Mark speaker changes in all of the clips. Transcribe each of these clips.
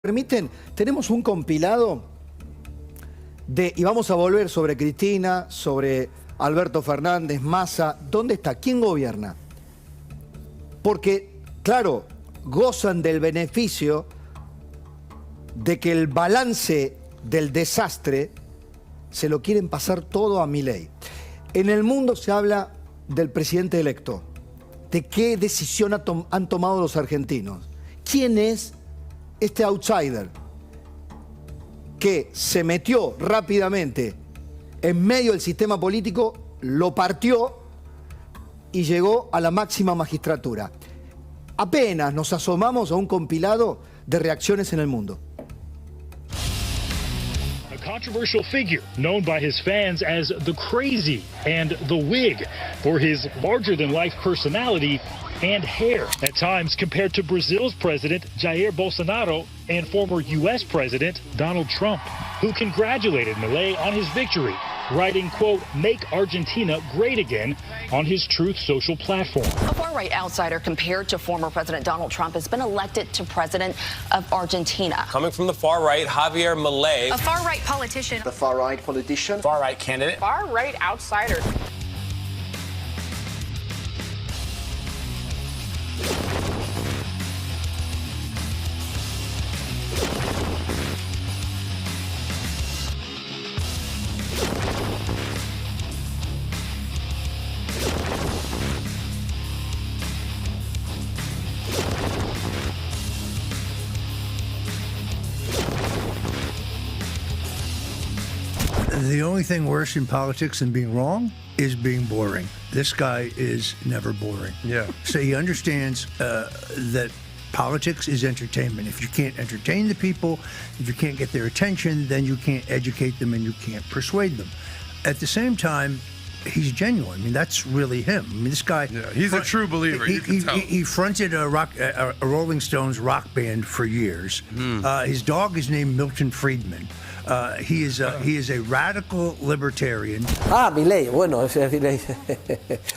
Speaker 1: permiten, tenemos un compilado y vamos a volver sobre Cristina, sobre Alberto Fernández, Massa. ¿Dónde está? ¿Quién gobierna? Porque, claro, gozan del beneficio de que el balance del desastre se lo quieren pasar todo a Milei. En el mundo se habla del presidente electo, de qué decisión han tomado los argentinos. ¿Quién es este outsider que se metió rápidamente en medio del sistema político, lo partió y llegó a la máxima magistratura? Apenas nos asomamos a un compilado de reacciones en el mundo.
Speaker 2: Controversial figure known by his fans as the Crazy and the Wig for his larger-than-life personality and hair, at times compared to Brazil's president Jair Bolsonaro and former U.S. President Donald Trump, who congratulated Milei on his victory, writing, quote, "Make Argentina great again" on his Truth Social platform.
Speaker 3: A far-right outsider compared to former President Donald Trump has been elected to president of Argentina.
Speaker 4: Coming from the far right, Javier Milei.
Speaker 5: A far-right politician.
Speaker 6: The far-right politician.
Speaker 4: Far-right candidate.
Speaker 5: Far-right outsider.
Speaker 7: The only thing worse in politics than being wrong is being boring. This guy is never boring.
Speaker 8: Yeah.
Speaker 7: So he understands that politics is entertainment. If you can't entertain the people, if you can't get their attention, then you can't educate them and you can't persuade them. At the same time, he's genuine. I mean, that's really him. I mean, this guy...
Speaker 8: Yeah, he's a true believer, you can tell.
Speaker 7: He fronted a Rolling Stones rock band for years. His dog is named Milton Friedman. He is a radical libertarian.
Speaker 9: Milei, bueno, es decir,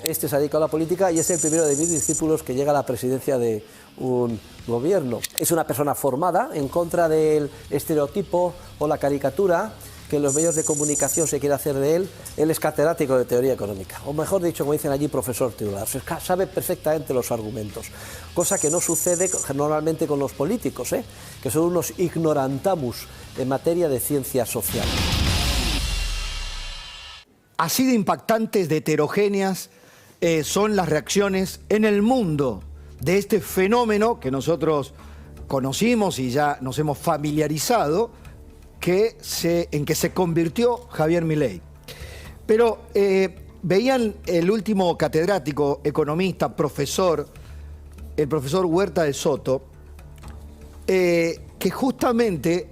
Speaker 9: este se ha dedicado a la política y es el primero de mis discípulos que llega a la presidencia de un gobierno. Es una persona formada en contra del estereotipo o la caricatura que en los medios de comunicación se quiere hacer de él. Él es catedrático de teoría económica, o mejor dicho, como dicen allí, profesor titular. Sabe perfectamente los argumentos, cosa que no sucede normalmente con los políticos, que son unos ignorantamus en materia de ciencia social.
Speaker 1: Así de impactantes, de heterogéneas, son las reacciones en el mundo de este fenómeno que nosotros conocimos y ya nos hemos familiarizado, en que se convirtió Javier Milei. Pero veían el último catedrático, economista, profesor, el profesor Huerta de Soto, que justamente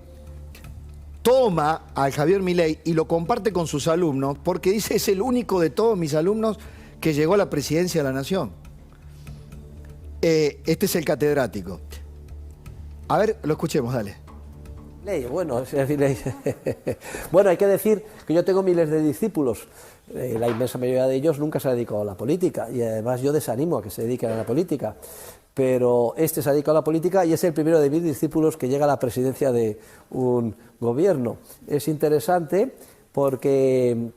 Speaker 1: toma al Javier Milei y lo comparte con sus alumnos porque dice: es el único de todos mis alumnos que llegó a la presidencia de la nación. Este es el catedrático. A ver, lo escuchemos, dale.
Speaker 9: Bueno, bueno, hay que decir que yo tengo miles de discípulos. La inmensa mayoría de ellos nunca se ha dedicado a la política y además yo desanimo a que se dediquen a la política. Pero este se ha dedicado a la política y es el primero de mis discípulos que llega a la presidencia de un gobierno. Es interesante porque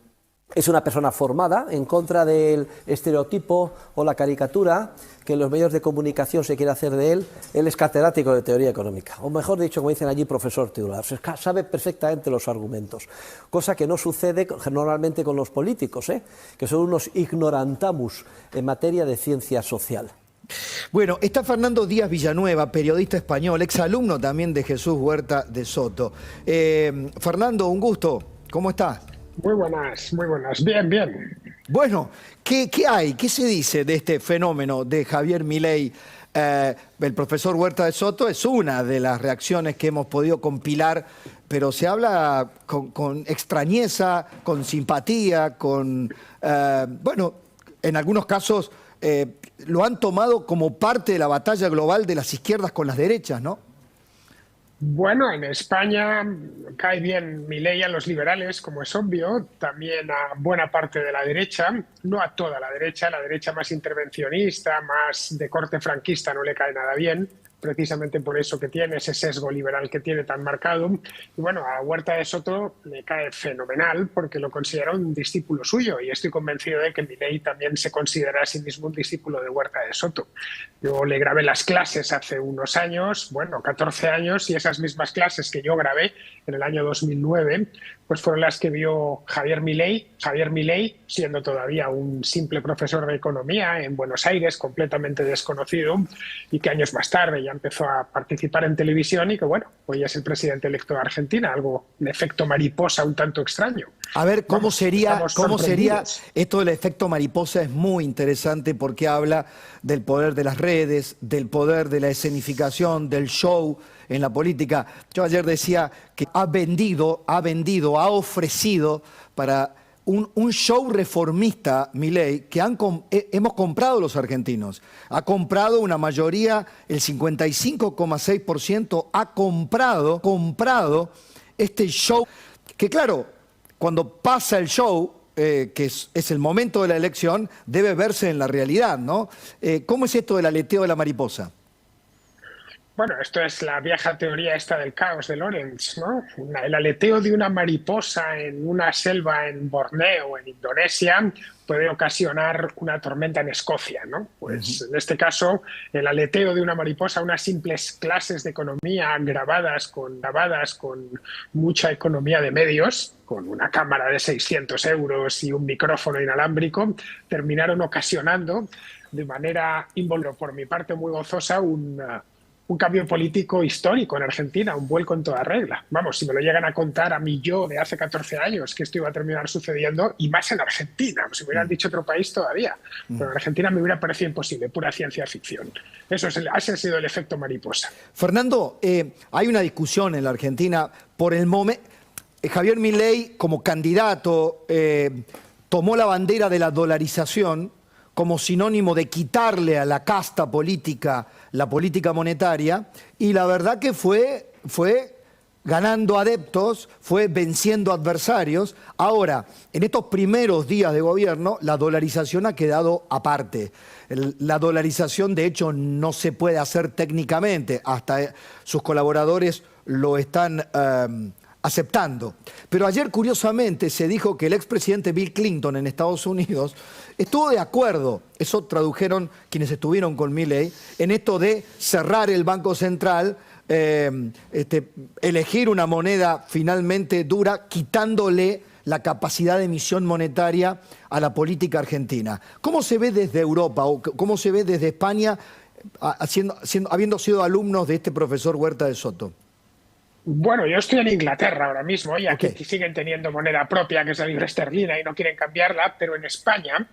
Speaker 9: es una persona formada en contra del estereotipo o la caricatura que en los medios de comunicación se quiere hacer de él. Él es catedrático de teoría económica, o mejor dicho, como dicen allí, profesor titular. Sabe perfectamente los argumentos, cosa que no sucede normalmente con los políticos, que son unos ignorantamus en materia de ciencia social.
Speaker 1: Bueno, está Fernando Díaz Villanueva, periodista español, exalumno también de Jesús Huerta de Soto. Fernando, un gusto. ¿Cómo estás?
Speaker 10: Muy buenas, muy buenas. Bien, bien.
Speaker 1: Bueno, ¿qué hay? ¿Qué se dice de este fenómeno de Javier Milei? El profesor Huerta de Soto es una de las reacciones que hemos podido compilar, pero se habla con extrañeza, con simpatía, bueno, en algunos casos lo han tomado como parte de la batalla global de las izquierdas con las derechas, ¿no?
Speaker 10: Bueno, en España cae bien Milei a los liberales, como es obvio, también a buena parte de la derecha, no a toda la derecha más intervencionista, más de corte franquista no le cae nada bien, precisamente por eso que tiene, ese sesgo liberal que tiene tan marcado. Y bueno, a Huerta de Soto le cae fenomenal porque lo considera un discípulo suyo y estoy convencido de que Milei también se considera a sí mismo un discípulo de Huerta de Soto. Yo le grabé las clases hace unos años, bueno, 14 años, y esas mismas clases que yo grabé en el año 2009, pues fueron las que vio Javier Milei, siendo todavía un simple profesor de economía en Buenos Aires, completamente desconocido, y que años más tarde ya empezó a participar en televisión y que, bueno, hoy es el presidente electo de Argentina, algo de efecto mariposa un tanto extraño.
Speaker 1: A ver, ¿cómo sería esto del efecto mariposa? Es muy interesante porque habla del poder de las redes, del poder de la escenificación, del show en la política. Yo ayer decía que ha ofrecido para un show reformista, Milei, que hemos comprado los argentinos. Ha comprado una mayoría, el 55,6% ha comprado este show, que claro, cuando pasa el show, que es el momento de la elección, debe verse en la realidad, ¿no? ¿Cómo es esto del aleteo de la mariposa?
Speaker 10: Bueno, esto es la vieja teoría esta del caos de Lorenz, ¿no? El aleteo de una mariposa en una selva en Borneo, en Indonesia, puede ocasionar una tormenta en Escocia, ¿no? Pues en este caso, el aleteo de una mariposa, unas simples clases de economía grabadas con mucha economía de medios, con una cámara de 600 euros y un micrófono inalámbrico, terminaron ocasionando de manera involuntariamente, por mi parte muy gozosa, un cambio político histórico en Argentina, un vuelco en toda regla. Vamos, si me lo llegan a contar a mí yo de hace 14 años que esto iba a terminar sucediendo, y más en Argentina, si me hubieran dicho otro país todavía, pero en Argentina me hubiera parecido imposible, pura ciencia ficción. Ese ha sido el efecto mariposa.
Speaker 1: Fernando, hay una discusión en la Argentina por el momento. Javier Milei, como candidato, tomó la bandera de la dolarización como sinónimo de quitarle a la casta política la política monetaria, y la verdad que fue ganando adeptos, fue venciendo adversarios. Ahora, en estos primeros días de gobierno, la dolarización ha quedado aparte. La dolarización, de hecho, no se puede hacer técnicamente, hasta sus colaboradores lo están aceptando. Pero ayer, curiosamente, se dijo que el expresidente Bill Clinton en Estados Unidos estuvo de acuerdo, eso tradujeron quienes estuvieron con Milei, en esto de cerrar el Banco Central, elegir una moneda finalmente dura, quitándole la capacidad de emisión monetaria a la política argentina. ¿Cómo se ve desde Europa o cómo se ve desde España habiendo sido alumnos de este profesor Huerta de Soto?
Speaker 10: Bueno, yo estoy en Inglaterra ahora mismo y aquí siguen teniendo moneda propia, que es la libra esterlina, y no quieren cambiarla, pero en España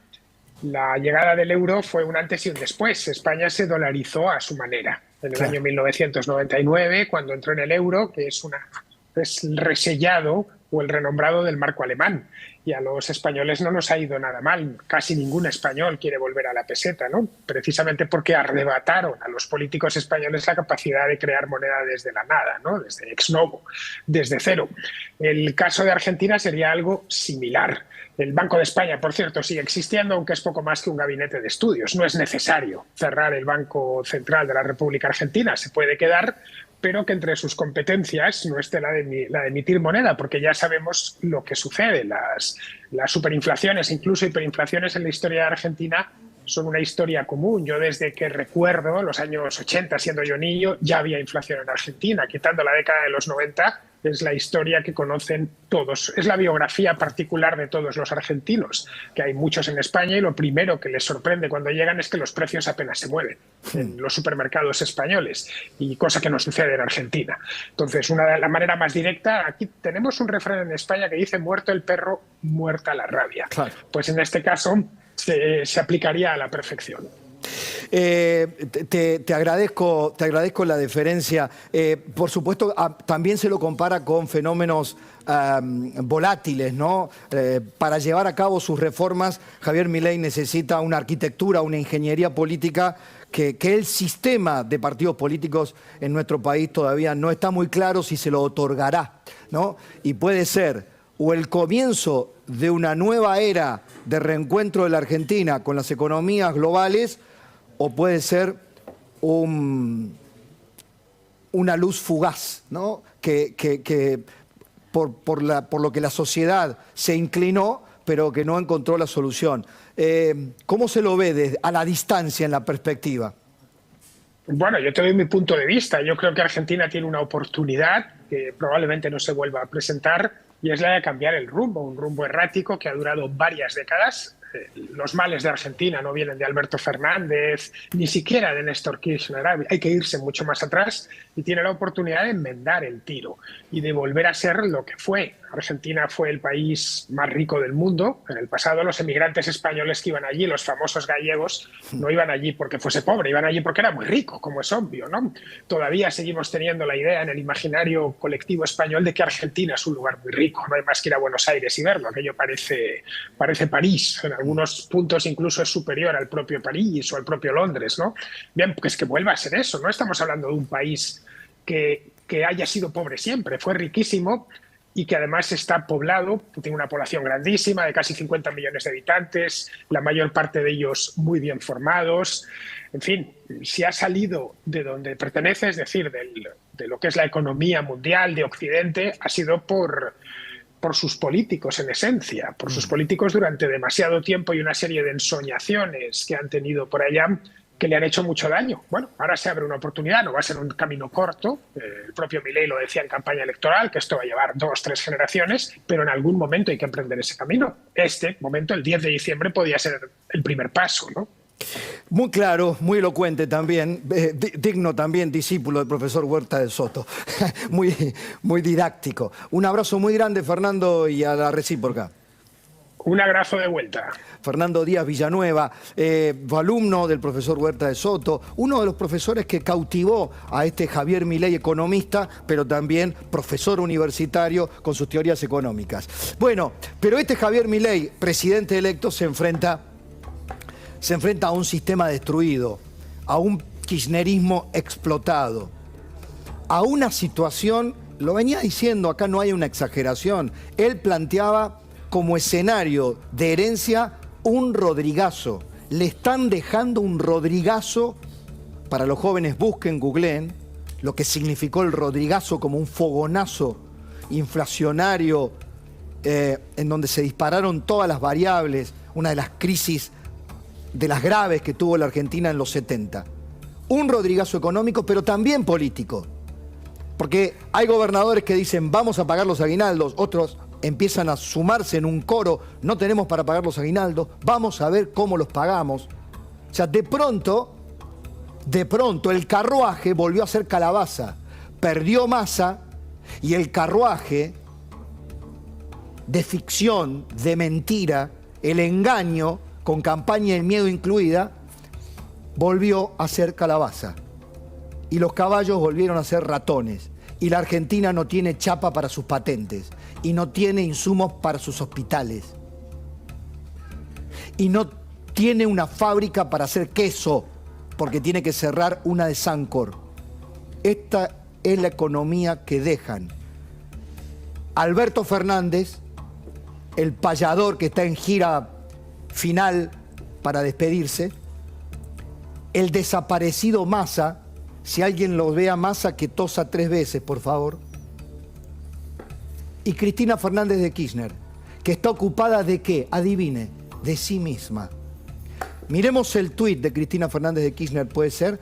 Speaker 10: la llegada del euro fue un antes y un después. España se dolarizó a su manera. En el año 1999, cuando entró en el euro, que es el resellado o el renombrado del marco alemán. Y a los españoles no nos ha ido nada mal. Casi ningún español quiere volver a la peseta, ¿no? Precisamente porque arrebataron a los políticos españoles la capacidad de crear moneda desde la nada, ¿no? Desde ex novo, desde cero. El caso de Argentina sería algo similar. El Banco de España, por cierto, sigue existiendo, aunque es poco más que un gabinete de estudios. No es necesario cerrar el Banco Central de la República Argentina. Se puede quedar, pero que entre sus competencias no esté la de emitir moneda, porque ya sabemos lo que sucede. Las superinflaciones, incluso hiperinflaciones en la historia de Argentina, son una historia común. Yo desde que recuerdo, los años 80, siendo yo niño, ya había inflación en Argentina. Quitando la década de los 90, es la historia que conocen todos. Es la biografía particular de todos los argentinos, que hay muchos en España, y lo primero que les sorprende cuando llegan es que los precios apenas se mueven en los supermercados españoles, y cosa que no sucede en Argentina. Entonces, la manera más directa, aquí tenemos un refrán en España que dice: muerto el perro, muerta la rabia. Claro. Pues en este caso se aplicaría a la perfección.
Speaker 1: Te agradezco la deferencia. Por supuesto, también se lo compara con fenómenos volátiles, ¿no? Para llevar a cabo sus reformas, Javier Milei necesita una arquitectura, una ingeniería política que el sistema de partidos políticos en nuestro país todavía no está muy claro si se lo otorgará, ¿no? Y puede ser o el comienzo de una nueva era de reencuentro de la Argentina con las economías globales, o puede ser un una luz fugaz, ¿no? que por lo que la sociedad se inclinó, pero que no encontró la solución. ¿Cómo se lo ve a la distancia en la perspectiva?
Speaker 10: Bueno, yo te doy mi punto de vista. Yo creo que Argentina tiene una oportunidad que probablemente no se vuelva a presentar, y es la de cambiar el rumbo, un rumbo errático que ha durado varias décadas. Los males de Argentina no vienen de Alberto Fernández, ni siquiera de Néstor Kirchner. Hay que irse mucho más atrás, y tiene la oportunidad de enmendar el tiro y de volver a ser lo que fue. Argentina fue el país más rico del mundo. En el pasado, los emigrantes españoles que iban allí, los famosos gallegos, no iban allí porque fuese pobre, iban allí porque era muy rico, como es obvio, ¿no? Todavía seguimos teniendo la idea en el imaginario colectivo español de que Argentina es un lugar muy rico. No hay más que ir a Buenos Aires y verlo. Aquello parece París. En algunos puntos incluso es superior al propio París o al propio Londres, ¿no? Bien, pues que vuelva a ser eso. No estamos hablando de un país que haya sido pobre siempre. Fue riquísimo, y que además está poblado, tiene una población grandísima de casi 50 millones de habitantes, la mayor parte de ellos muy bien formados. En fin, si ha salido de donde pertenece, es decir, de lo que es la economía mundial de Occidente, ha sido por sus políticos, en esencia, por sus políticos durante demasiado tiempo, y una serie de ensoñaciones que han tenido por allá que le han hecho mucho daño. Bueno, ahora se abre una oportunidad, no va a ser un camino corto. El propio Milei lo decía en campaña electoral, que esto va a llevar 2 o 3 generaciones, pero en algún momento hay que emprender ese camino. Este momento, el 10 de diciembre, podía ser el primer paso, ¿no?
Speaker 1: Muy claro, muy elocuente también, digno también discípulo del profesor Huerta de Soto, muy didáctico. Un abrazo muy grande, Fernando, y a la recíproca.
Speaker 10: Un abrazo de vuelta.
Speaker 1: Fernando Díaz Villanueva, alumno del profesor Huerta de Soto, uno de los profesores que cautivó a este Javier Milei, economista, pero también profesor universitario con sus teorías económicas. Bueno, pero este Javier Milei, presidente electo, se enfrenta a un sistema destruido, a un kirchnerismo explotado, a una situación, lo venía diciendo, acá no hay una exageración, él planteaba como escenario de herencia un Rodrigazo. Le están dejando un Rodrigazo, para los jóvenes busquen, googleen, lo que significó el Rodrigazo como un fogonazo inflacionario en donde se dispararon todas las variables, una de las crisis de las graves que tuvo la Argentina en los 70. Un Rodrigazo económico, pero también político. Porque hay gobernadores que dicen, vamos a pagar los aguinaldos, otros empiezan a sumarse en un coro, no tenemos para pagar los aguinaldos, vamos a ver cómo los pagamos. O sea, de pronto, el carruaje volvió a ser calabaza, perdió masa, y el carruaje de ficción, de mentira, el engaño, con campaña del miedo incluida, volvió a ser calabaza. Y los caballos volvieron a ser ratones. Y la Argentina no tiene chapa para sus patentes. Y no tiene insumos para sus hospitales. Y no tiene una fábrica para hacer queso, porque tiene que cerrar una de Sancor. Esta es la economía que dejan Alberto Fernández, el payador que está en gira final para despedirse, el desaparecido Massa. Si alguien lo ve a Massa, que tosa 3 veces, por favor. Y Cristina Fernández de Kirchner, que está ocupada de ¿qué? Adivine, de sí misma. Miremos el tuit de Cristina Fernández de Kirchner, puede ser,